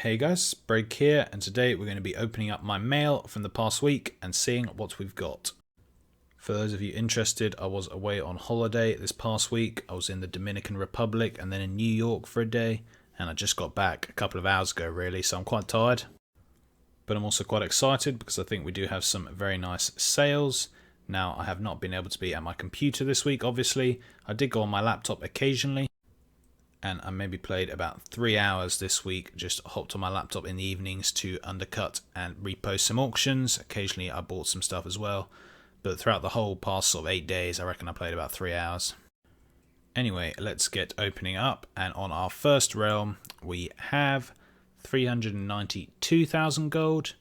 Hey guys, Break here, and today we're going to be opening up my mail from the past week and seeing what we've got. For those of you interested, I was away on holiday this past week. I was in the Dominican Republic and then in New York for a day, and I just got back a couple of hours ago really, so I'm quite tired. But I'm also quite excited because I think we do have some very nice sales. Now, I have not been able to be at my computer this week, obviously. I did go on my laptop occasionally, and I maybe played about 3 hours this week, just hopped on my laptop in the evenings to undercut and repost some auctions. Occasionally I bought some stuff as well, but throughout the whole past sort of 8 days I reckon I played about 3 hours. Anyway, let's get opening up, and on our first realm we have 392,000 gold.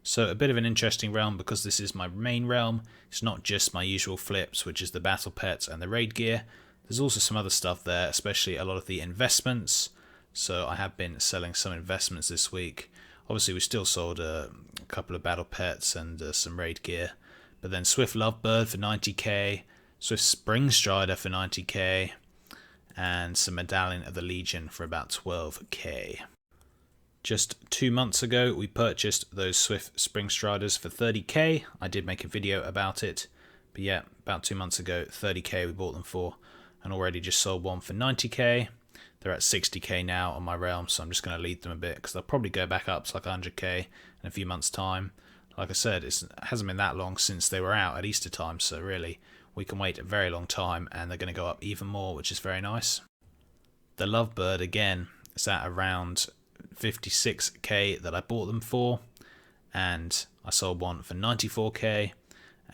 So a bit of an interesting realm because this is my main realm. It's not just my usual flips, which is the battle pets and the raid gear. There's also some other stuff there, especially a lot of the investments. So I have been selling some investments this week. Obviously we still sold a couple of battle pets and some raid gear. But then Swift Lovebird for 90k, Swift Spring Strider for 90k, and some Medallion of the Legion for about 12k. Just 2 months ago we purchased those Swift Spring Striders for 30k. I did make a video about it. But yeah, about 2 months ago, 30k we bought them for. And already just sold one for 90k. They're at 60k now on my realm, so I'm just going to lead them a bit because they'll probably go back up to like 100k in a few months' time. Like I said, it hasn't been that long since they were out at Easter time, so really we can wait a very long time and they're going to go up even more, which is very nice. The Lovebird again is at around 56k that I bought them for, and I sold one for 94k.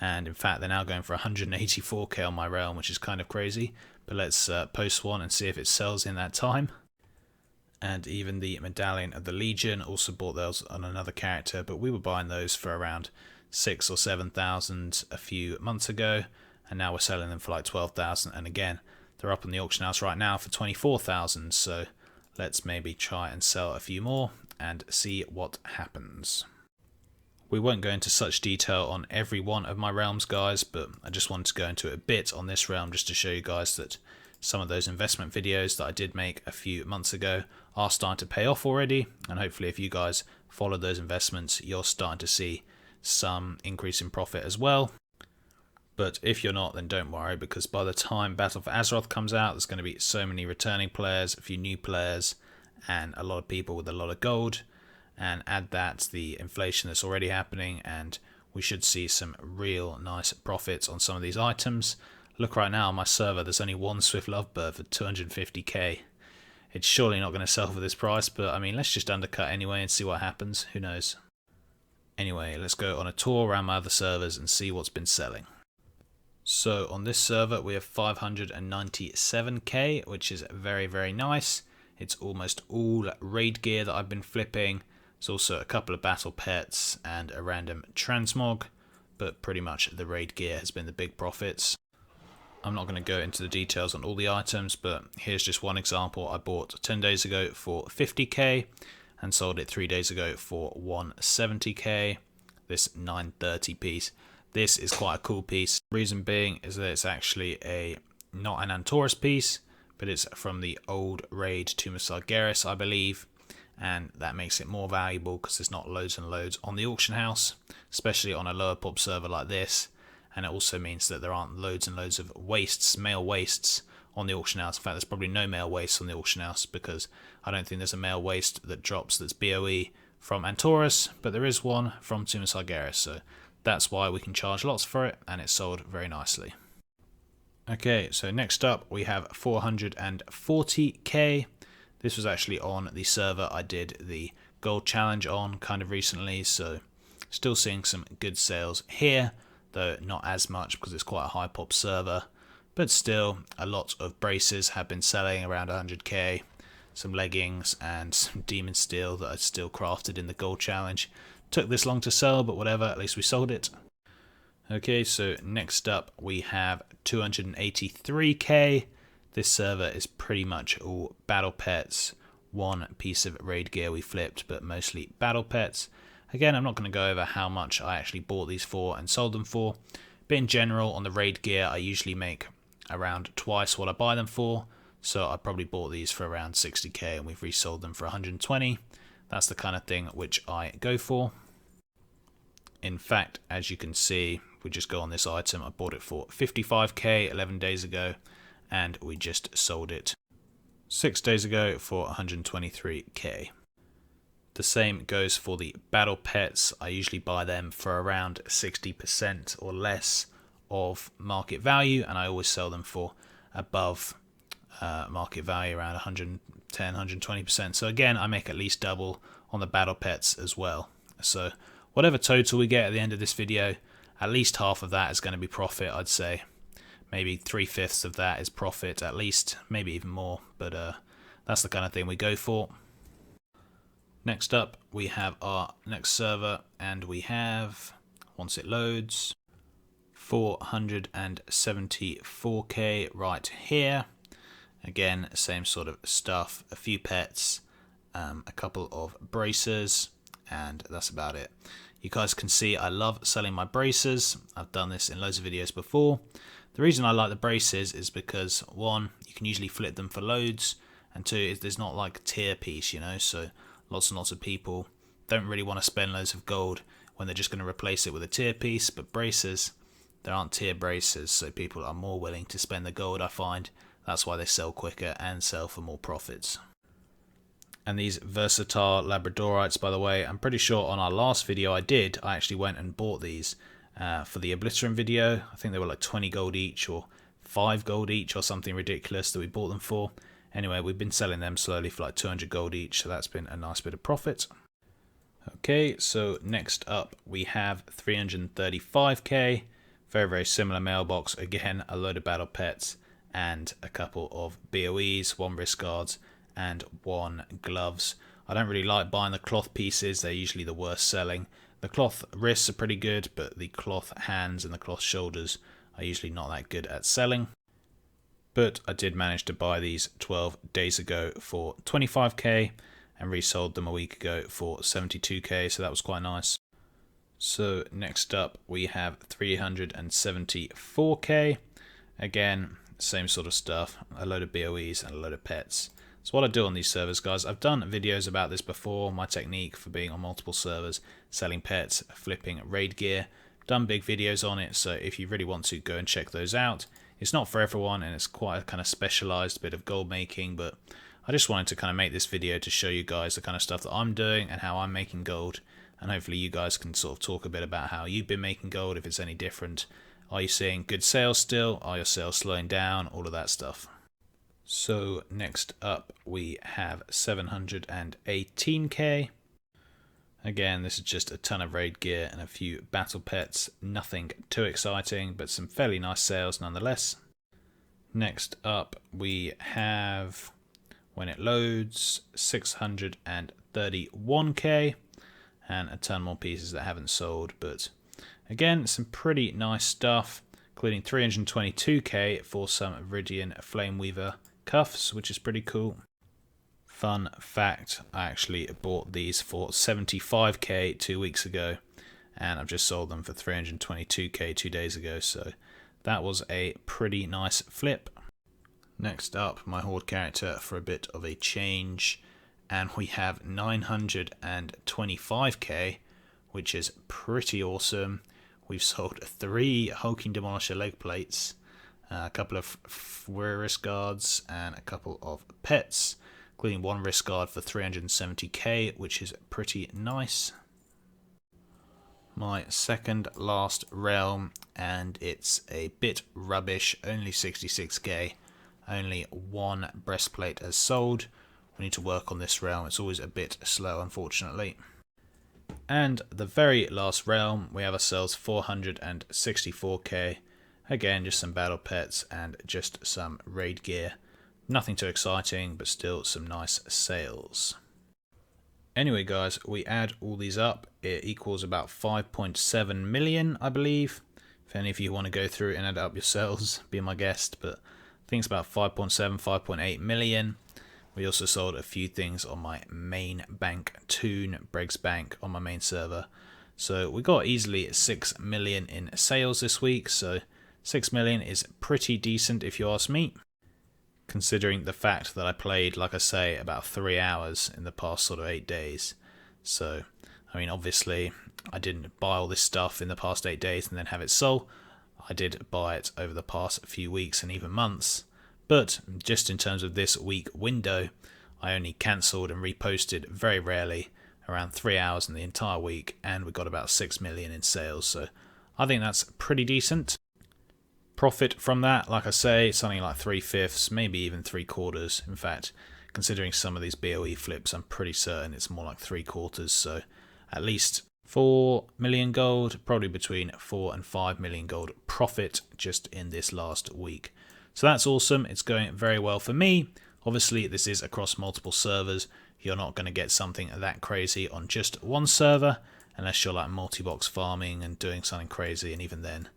And in fact they're now going for 184k on my realm, which is kind of crazy. But let's post one and see if it sells in that time. And even the Medallion of the Legion, also bought those on another character, but we were buying those for around 6,000 or 7,000 a few months ago, and now we're selling them for like 12,000. And again, they're up on the auction house right now for 24,000. So let's maybe try and sell a few more and see what happens. We won't go into such detail on every one of my realms, guys, but I just wanted to go into it a bit on this realm just to show you guys that some of those investment videos that I did make a few months ago are starting to pay off already, and hopefully if you guys follow those investments, you're starting to see some increase in profit as well. But if you're not, then don't worry, because by the time Battle for Azeroth comes out, there's going to be so many returning players, a few new players, and a lot of people with a lot of gold. And add that to the inflation that's already happening, and we should see some real nice profits on some of these items. Look, right now on my server there's only one Swift Lovebird for 250k. It's surely not going to sell for this price, but I mean, let's just undercut anyway and see what happens. Who knows? Anyway, let's go on a tour around my other servers and see what's been selling. So on this server we have 597k, which is very, very nice. It's almost all raid gear that I've been flipping. There's also a couple of battle pets and a random transmog, but pretty much the raid gear has been the big profits. I'm not going to go into the details on all the items, but here's just one example. I bought 10 days ago for 50k and sold it 3 days ago for 170k. This 930 piece. This is quite a cool piece. Reason being is that it's actually not an Antorus piece, but it's from the old raid Tomb of Sargeras, I believe. And that makes it more valuable because there's not loads and loads on the auction house, especially on a lower pop server like this. And it also means that there aren't loads and loads of wastes, male wastes, on the auction house. In fact, there's probably no male wastes on the auction house because I don't think there's a male waste that drops that's BOE from Antorus, but there is one from Tomb of Sargeras, so that's why we can charge lots for it, and it's sold very nicely. Okay, so next up we have 440k. This was actually on the server I did the gold challenge on kind of recently, so still seeing some good sales here, though not as much because it's quite a high pop server, but still a lot of braces have been selling around 100k, some leggings and some demon steel that I still crafted in the gold challenge. Took this long to sell, but whatever, at least we sold it. Okay, so next up we have 283k. This server is pretty much all battle pets. One piece of raid gear we flipped, but mostly battle pets. Again, I'm not going to go over how much I actually bought these for and sold them for, but in general on the raid gear I usually make around twice what I buy them for, so I probably bought these for around 60k and we've resold them for 120. That's the kind of thing which I go for. In fact, as you can see, if we just go on this item, I bought it for 55k 11 days ago, and we just sold it 6 days ago for 123k. The same goes for the battle pets. I usually buy them for around 60% or less of market value, and I always sell them for above market value, around 110, 120%. So again, I make at least double on the battle pets as well. So whatever total we get at the end of this video, at least half of that is going to be profit, I'd say. Maybe 3/5 of that is profit at least, maybe even more, but that's the kind of thing we go for. Next up, we have our next server, and we have, once it loads, 474k right here. Again, same sort of stuff, a few pets, a couple of bracers, and that's about it. You guys can see I love selling my bracers. I've done this in loads of videos before. The reason I like the braces is because, one, you can usually flip them for loads, and two, there's not like a tier piece, you know, so lots and lots of people don't really want to spend loads of gold when they're just going to replace it with a tier piece. But bracers, there aren't tier braces, so people are more willing to spend the gold, I find. That's why they sell quicker and sell for more profits. And these versatile Labradorites, by the way, I'm pretty sure on our last video I actually went and bought these for the Obliterant video. I think they were like 20 gold each or 5 gold each or something ridiculous that we bought them for. Anyway, we've been selling them slowly for like 200 gold each, so that's been a nice bit of profit. Okay, so next up we have 335k. Very, very similar mailbox. Again, a load of battle pets and a couple of BOEs, 1 wrist guards and 1 gloves. I don't really like buying the cloth pieces. They're usually the worst selling. The cloth wrists are pretty good, but the cloth hands and the cloth shoulders are usually not that good at selling. But I did manage to buy these 12 days ago for 25k and resold them a week ago for 72k, so that was quite nice. So next up we have 374k. Again, same sort of stuff, a load of BOEs and a load of pets. So what I do on these servers, guys, I've done videos about this before, my technique for being on multiple servers, selling pets, flipping raid gear. Done big videos on it, so if you really want to, go and check those out. It's not for everyone, and it's quite a kind of specialized bit of gold making, but I just wanted to kind of make this video to show you guys the kind of stuff that I'm doing and how I'm making gold, and hopefully you guys can sort of talk a bit about how you've been making gold, if it's any different. Are you seeing good sales still? Are your sales slowing down? All of that stuff. So next up we have 718k. Again, this is just a ton of raid gear and a few battle pets. Nothing too exciting, but some fairly nice sales nonetheless. Next up we have, when it loads, 631k and a ton more pieces that haven't sold, but again, some pretty nice stuff, including 322k for some Viridian Flameweaver cuffs, which is pretty cool. Fun fact, I actually bought these for 75k 2 weeks ago, and I've just sold them for 322k 2 days ago, so that was a pretty nice flip. Next up, my horde character for a bit of a change, and we have 925k, which is pretty awesome. We've sold 3 Hulking Demolisher leg plates, a couple of wrist guards, and a couple of pets, including 1 wrist guard for 370k, which is pretty nice. My second last realm, and it's a bit rubbish, only 66k, only 1 breastplate has sold. We need to work on this realm, it's always a bit slow unfortunately. And the very last realm, we have ourselves 464k, again just some battle pets and just some raid gear. Nothing too exciting, but still some nice sales. Anyway guys, we add all these up, it equals about 5.7 million, I believe. If any of you want to go through and add it up yourselves, be my guest, but I think it's about 5.7, 5.8 million. We also sold a few things on my main bank toon, Bregg's Bank, on my main server. So we got easily 6 million in sales this week, so 6 million is pretty decent if you ask me. considering the fact that I played, like I say, about 3 hours in the past sort of 8 days. So, I mean, obviously, I didn't buy all this stuff in the past 8 days and then have it sold. I did buy it over the past few weeks and even months. But just in terms of this week window, I only cancelled and reposted very rarely, around 3 hours in the entire week, and we got about 6 million in sales. So I think that's pretty decent. Profit from that, like I say, something like 3/5, maybe even 3/4. In fact, considering some of these BOE flips, I'm pretty certain it's more like 3/4. So at least 4 million gold, probably between 4 and 5 million gold profit just in this last week. So that's awesome. It's going very well for me. Obviously, this is across multiple servers. You're not going to get something that crazy on just one server, unless you're like multi-box farming and doing something crazy, and even then,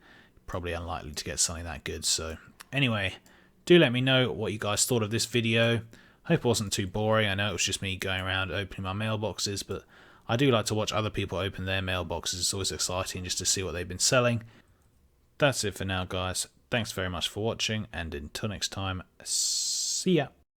probably unlikely to get something that good. So anyway, do let me know what you guys thought of this video. Hope it wasn't too boring. I know it was just me going around opening my mailboxes, but I do like to watch other people open their mailboxes. It's always exciting just to see what they've been selling. That's it for now, guys. Thanks very much for watching, and until next time, see ya.